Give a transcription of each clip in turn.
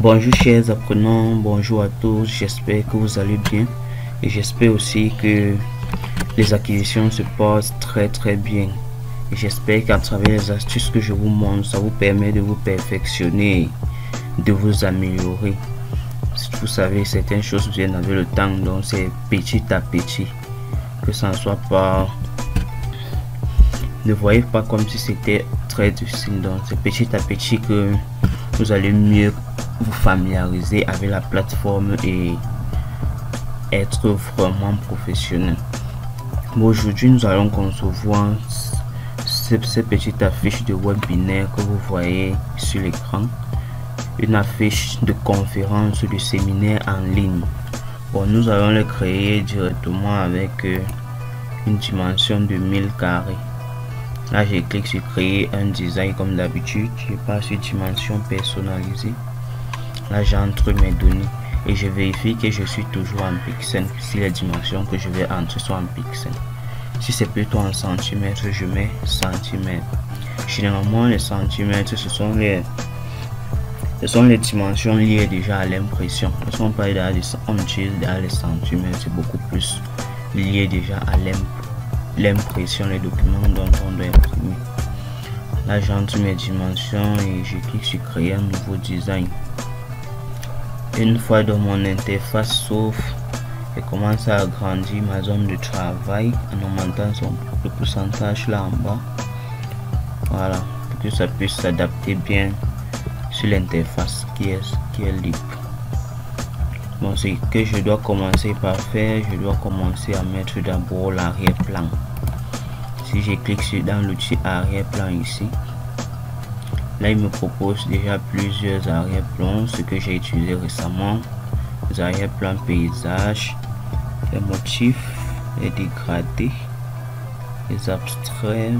Bonjour chers apprenants, bonjour à tous, j'espère que vous allez bien et j'espère aussi que les acquisitions se passent très bien. Et j'espère qu'à travers les astuces que je vous montre, ça vous permet de vous perfectionner, de vous améliorer. Vous savez, certaines choses viennent avec le temps, donc c'est petit à petit, que ça ne soit pas... Ne voyez pas comme si c'était très difficile, donc c'est petit à petit que vous allez mieux vous familiariser avec la plateforme et être vraiment professionnel. Bon, aujourd'hui nous allons concevoir ces petites affiches de webinaire que vous voyez sur l'écran, une affiche de conférence de séminaire en ligne. Bon, nous allons le créer directement avec une dimension de 1000 carrés. Là, je clique sur créer un design comme d'habitude. Je passe sur dimension personnalisée. Là, j'entre mes données et je vérifie que je suis toujours en pixels. Si les dimensions que je vais entrer sont en pixels. Si c'est plutôt en centimètres, je mets centimètres. Généralement, les centimètres, ce sont les dimensions liées déjà à l'impression. On utilise déjà les centimètres, c'est beaucoup plus lié déjà à l'impression, les documents dont on doit imprimer. Là, j'entre mes dimensions et je clique sur créer un nouveau design. Une fois dans mon interface s'ouvre, je commence à agrandir ma zone de travail en augmentant le pourcentage là en bas. Voilà, pour que ça puisse s'adapter bien sur l'interface qui est libre. Bon, ce que je dois commencer par faire, je dois commencer à mettre d'abord l'arrière-plan. Si je clique dans l'outil arrière-plan ici, là il me propose déjà plusieurs arrière-plans, ce que j'ai utilisé récemment, les arrière-plans paysage, les motifs, les dégradés, les abstraits,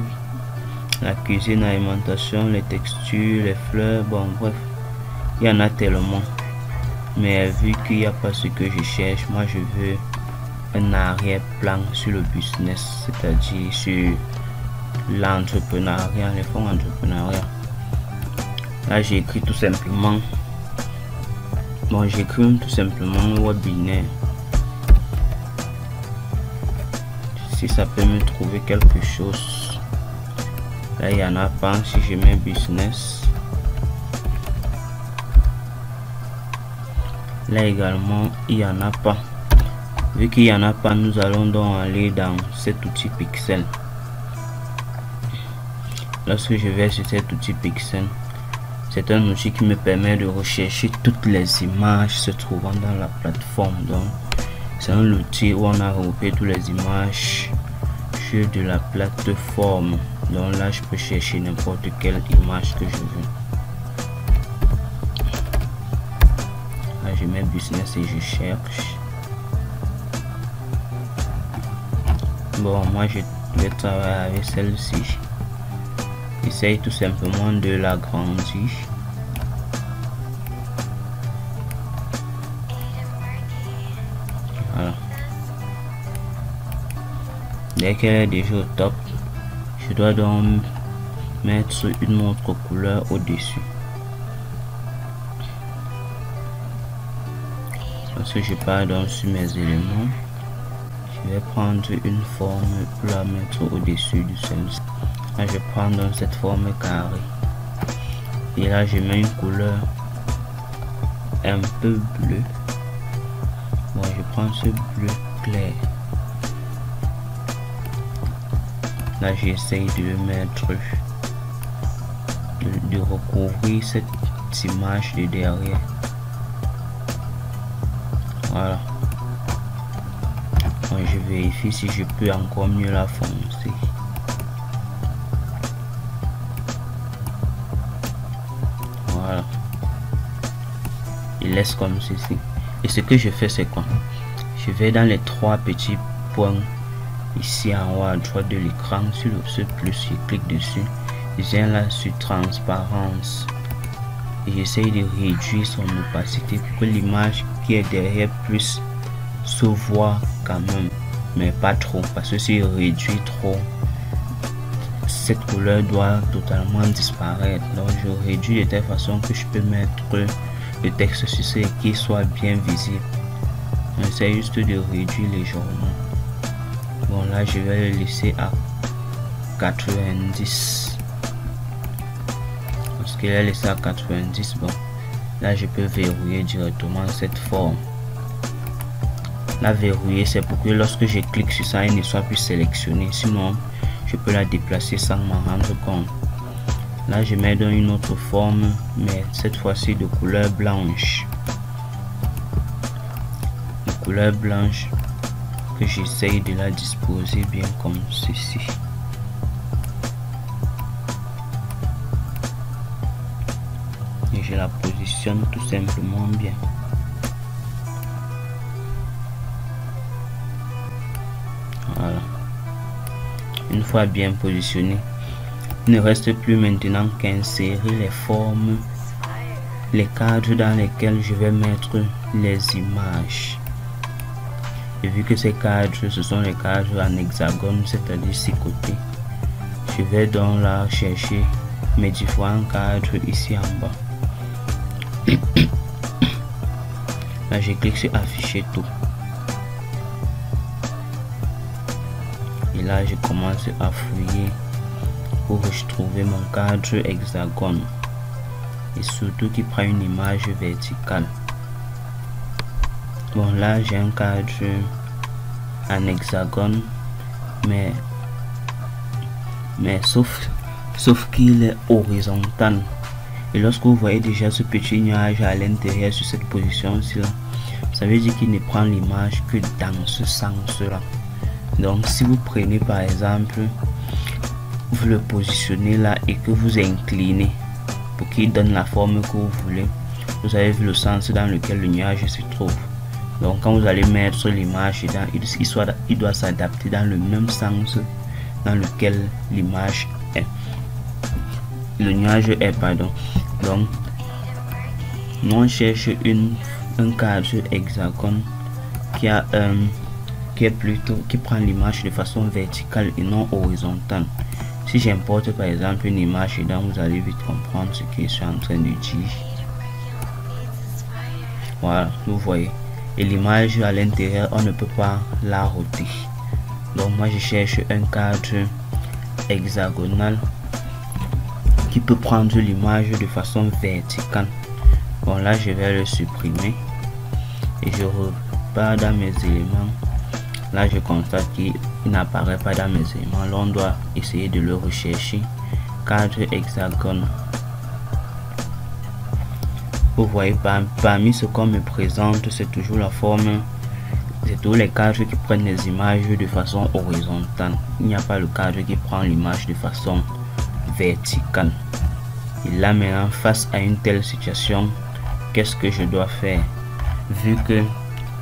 la cuisine, alimentation, les textures, les fleurs, bon bref, il y en a tellement. Mais vu qu'il n'y a pas ce que je cherche, moi je veux un arrière-plan sur le business, c'est-à-dire sur l'entrepreneuriat, les fonds entrepreneuriat. Là j'écris tout simplement, webinaire. Si ça peut me trouver quelque chose. Là il n'y en a pas. Si je mets business, là également il n'y en a pas. Vu qu'il n'y en a pas, nous allons donc aller dans cet outil pixel. Lorsque je vais sur cet outil pixel, c'est un outil qui me permet de rechercher toutes les images se trouvant dans la plateforme. Donc c'est un outil où on a regroupé toutes les images de la plateforme. Donc là je peux chercher n'importe quelle image que je veux. Là je mets business et je cherche. Bon, moi je vais travailler avec celle-ci. J'essaye tout simplement de l'agrandir. Voilà. Dès qu'elle est déjà au top, je dois donc mettre une autre couleur au-dessus. Lorsque je pars donc sur mes éléments, je vais prendre une forme pour la mettre au-dessus du sens. Là je prends donc cette forme carrée et là je mets une couleur un peu bleu. Bon, je prends ce bleu clair. Là j'essaye de le mettre, de recouvrir cette image de derrière. Voilà. Bon, je vérifie si je peux encore mieux la foncer. Voilà. Il laisse comme ceci. Et ce que je fais, c'est quoi? Je vais dans les trois petits points ici en haut à droite de l'écran, sur ce plus, je clique dessus. Je viens là sur transparence et j'essaye de réduire son opacité pour que l'image qui est derrière puisse se voir quand même, mais pas trop, parce que si je réduis trop, cette couleur doit totalement disparaître. Donc je réduis de telle façon que je peux mettre le texte sur qui soit bien visible. J'essaie juste de réduire légèrement. Bon, là je vais le laisser à 90 parce qu'il est laissé à 90. Bon, là je peux verrouiller directement cette forme. La verrouiller, c'est pour que lorsque je clique sur ça, elle ne soit plus sélectionnée. Sinon, je peux la déplacer sans m'en rendre compte. Là, je mets dans une autre forme, mais cette fois-ci de couleur blanche. De couleur blanche que j'essaye de la disposer bien comme ceci. Et je la positionne tout simplement bien. Voilà. Une fois bien positionné, il ne reste plus maintenant qu'à insérer les formes, les cadres dans lesquels je vais mettre les images. Et vu que ces cadres, ce sont les cadres en hexagone, c'est-à-dire 6 côtés, je vais donc là chercher mes différents cadres ici en bas. Là, je clique sur afficher tout. Et là, je commence à fouiller pour retrouver mon cadre hexagone. Et surtout qui prend une image verticale. Bon, là, j'ai un cadre en hexagone, mais sauf qu'il est horizontal. Et lorsque vous voyez déjà ce petit nuage à l'intérieur sur cette position-ci, ça veut dire qu'il ne prend l'image que dans ce sens-là. Donc si vous prenez par exemple, vous le positionnez là et que vous inclinez pour qu'il donne la forme que vous voulez, vous avez vu le sens dans lequel le nuage se trouve. Donc quand vous allez mettre l'image, il doit s'adapter dans le même sens dans lequel l'image est. Le nuage est, pardon. Donc nous on cherche un cadre hexagone qui a qui prend l'image de façon verticale et non horizontale. Si j'importe par exemple une image, et vous allez vite comprendre ce que je suis en train de dire. Voilà, vous voyez. Et l'image à l'intérieur, on ne peut pas la roter. Donc moi je cherche un cadre hexagonal qui peut prendre l'image de façon verticale. Bon, là je vais le supprimer et je repars dans mes éléments. Là je constate qu'il n'apparaît pas dans mes éléments. Là on doit essayer de le rechercher. Cadre hexagone. Vous voyez, parmi ce qu'on me présente, c'est toujours la forme, c'est tous les cadres qui prennent les images de façon horizontale. Il n'y a pas le cadre qui prend l'image de façon verticale. Et là maintenant, face à une telle situation, qu'est-ce que je dois faire? Vu que,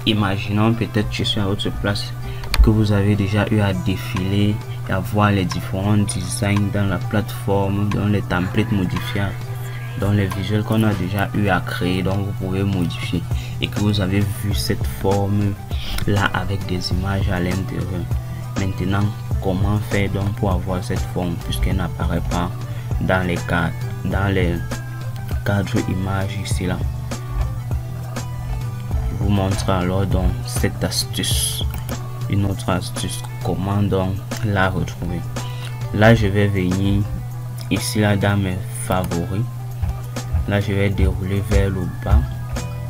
imaginons peut-être je suis à votre place, que vous avez déjà eu à défiler et à voir les différents designs dans la plateforme, dans les templates modifiables, dans les visuels qu'on a déjà eu à créer, donc vous pouvez modifier, et que vous avez vu cette forme là avec des images à l'intérieur. Maintenant, comment faire donc pour avoir cette forme puisqu'elle n'apparaît pas dans les cadres images ici là? Je vous montre alors donc cette astuce, une autre astuce, comment donc la retrouver. Là je vais venir ici là dans mes favoris. Là je vais dérouler vers le bas,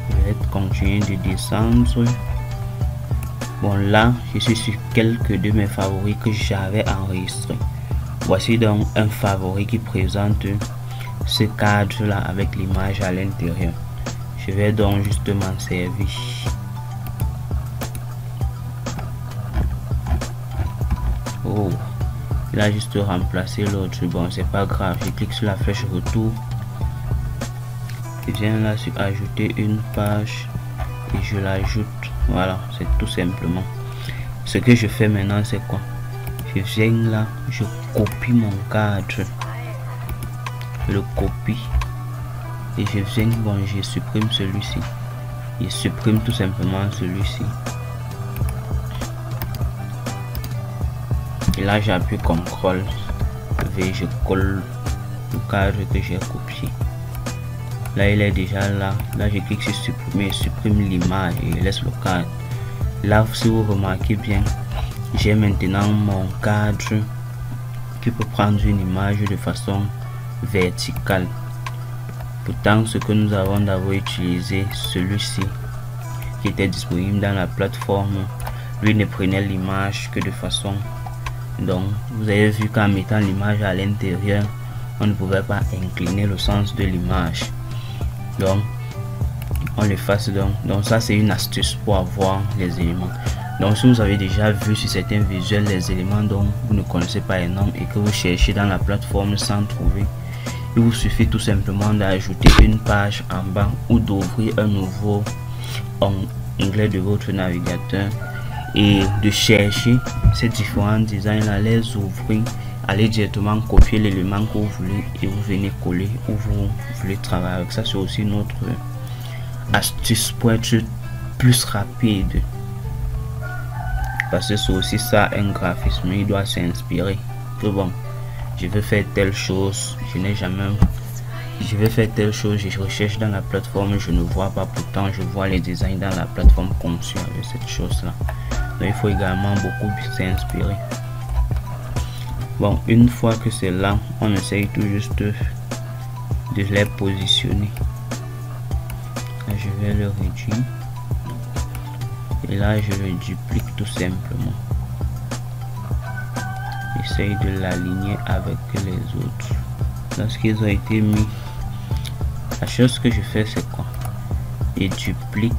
je vais continuer de descendre. Bon, là je suis sur quelques de mes favoris que j'avais enregistrés. Voici donc un favori qui présente ce cadre là avec l'image à l'intérieur. Je vais donc justement servir. Oh, là juste remplacer l'autre. Bon, c'est pas grave, je clique sur la flèche retour. Je viens là sur ajouter une page et je l'ajoute. Voilà, c'est tout simplement. Ce que je fais maintenant, c'est quoi? Je viens là, je copie mon cadre, je le copie et je viens, bon, je supprime celui-ci, je supprime tout simplement celui-ci et là j'appuie CTRL V, je colle le cadre que j'ai copié. Là il est déjà là. Là je clique sur supprimer, supprime l'image et laisse le cadre. Là si vous remarquez bien, j'ai maintenant mon cadre qui peut prendre une image de façon verticale. Pourtant ce que nous avons d'abord utilisé, celui-ci qui était disponible dans la plateforme, lui ne prenait l'image que de façon, donc vous avez vu qu'en mettant l'image à l'intérieur, on ne pouvait pas incliner le sens de l'image. Donc on l'efface. Donc ça c'est une astuce pour avoir les éléments. Donc si vous avez déjà vu sur certains visuels les éléments dont vous ne connaissez pas les noms et que vous cherchez dans la plateforme sans trouver, il vous suffit tout simplement d'ajouter une page en bas ou d'ouvrir un nouveau onglet de votre navigateur et de chercher ces différents designs à les ouvrir, allez directement copier l'élément que vous voulez et vous venez coller où vous voulez travailler avec. Ça c'est aussi notre astuce pour être plus rapide, parce que c'est aussi ça un graphisme, il doit s'inspirer que bon, je vais faire telle chose, je vais faire telle chose, je recherche dans la plateforme, je ne vois pas, pourtant je vois les designs dans la plateforme conçue avec cette chose là. Donc il faut également beaucoup s'inspirer. Bon, une fois que c'est là, on essaye tout juste de les positionner. Là, je vais le réduire et là je le duplique tout simplement. J'essaye de l'aligner avec les autres. Lorsqu'ils ont été mis, la chose que je fais c'est quoi? Je duplique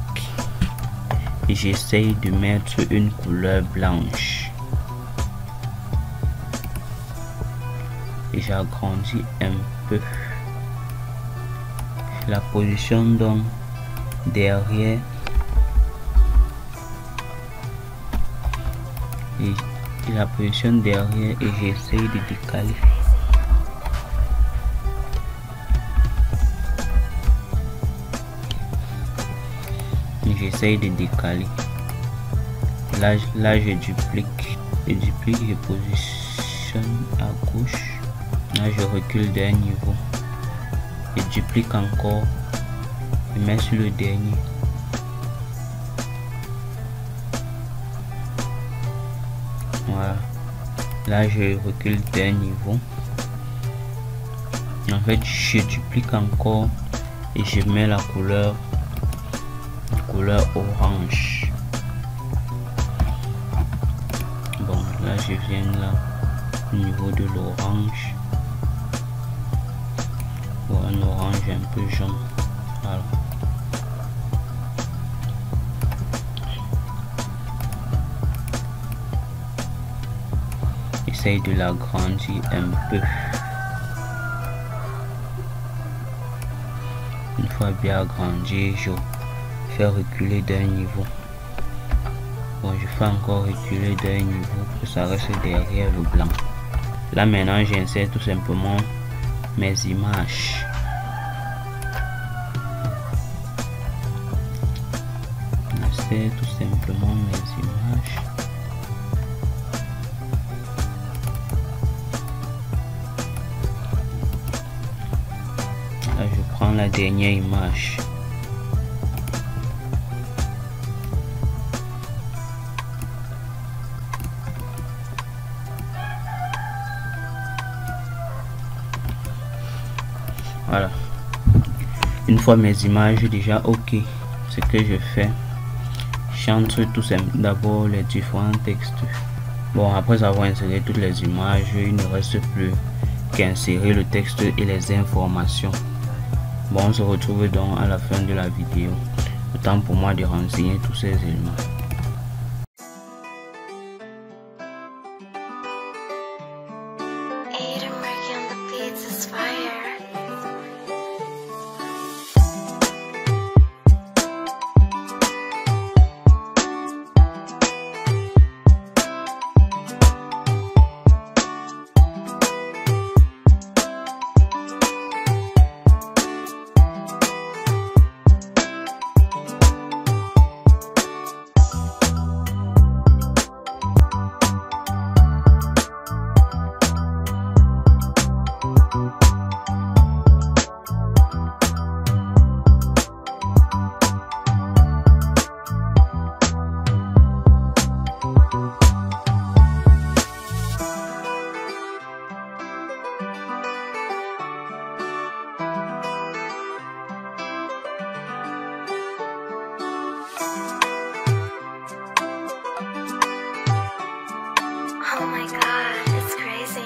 et j'essaye de mettre une couleur blanche et j'agrandis un peu la position donc derrière et la position derrière et j'essaye de décaler. J'essaye de décaler. Là je duplique, je positionne à gauche. Là je recule d'un niveau, je duplique encore, je mets sur le dernier. Voilà. Là je recule d'un niveau. En fait je duplique encore et je mets la couleur orange. Bon, là je viens là au niveau de l'orange, ou un orange un peu jaune. Voilà. Essaye de l'agrandir un peu. Une fois bien agrandi, je fais reculer d'un niveau. Bon, je fais encore reculer d'un niveau pour que ça reste derrière le blanc. Là maintenant j'insère tout simplement mes images. J'insère tout simplement mes images. Là je prends la dernière image. Voilà. Une fois mes images déjà ok, ce que je fais, j'entre tout simplement d'abord les différents textes. Bon, après avoir inséré toutes les images, il ne reste plus qu'insérer le texte et les informations. Bon, on se retrouve donc à la fin de la vidéo. Le temps pour moi de renseigner tous ces éléments. God, it's crazy.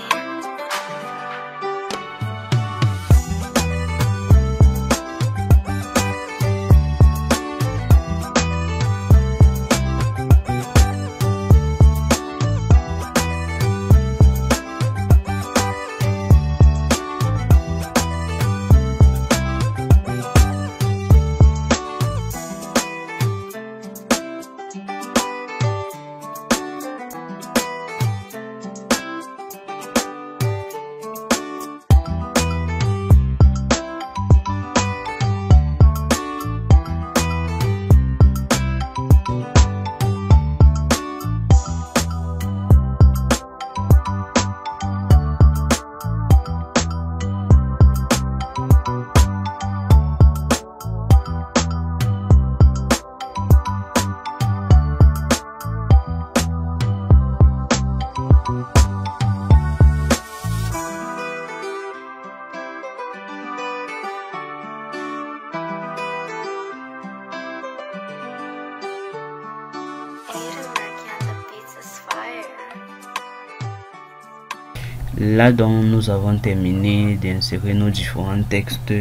Là donc nous avons terminé d'insérer nos différents textes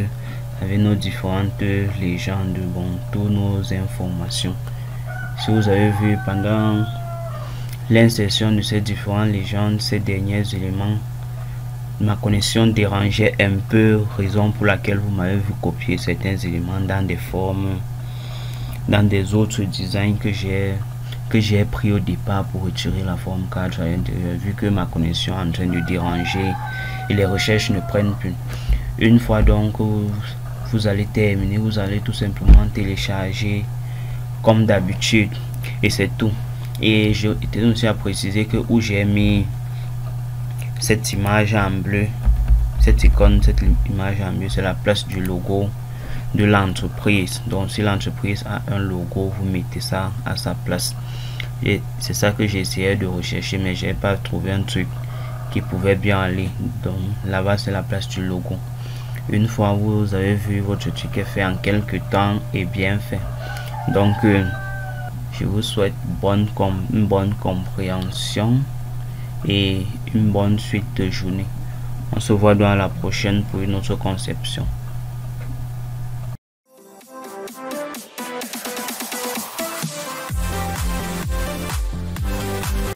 avec nos différentes légendes, bon, toutes nos informations. Si vous avez vu pendant l'insertion de ces différentes légendes, ces derniers éléments, ma connexion dérangeait un peu, raison pour laquelle vous m'avez vu copier certains éléments dans des formes, dans des autres designs que j'ai pris au départ pour retirer la forme cadre à l'intérieur, vu que ma connexion est en train de déranger et les recherches ne prennent plus. Une fois donc vous allez terminer, vous allez tout simplement télécharger comme d'habitude et c'est tout. Et je tiens aussi à préciser que où j'ai mis cette image en bleu, cette icône, cette image en bleu, c'est la place du logo de l'entreprise. Donc si l'entreprise a un logo, vous mettez ça à sa place. Et c'est ça que j'ai essayé de rechercher, mais j'ai pas trouvé un truc qui pouvait bien aller. Donc là-bas c'est la place du logo. Une fois vous avez vu, votre truc est fait en quelques temps et bien fait. Donc je vous souhaite une bonne compréhension et une bonne suite de journée. On se voit dans la prochaine pour une autre conception.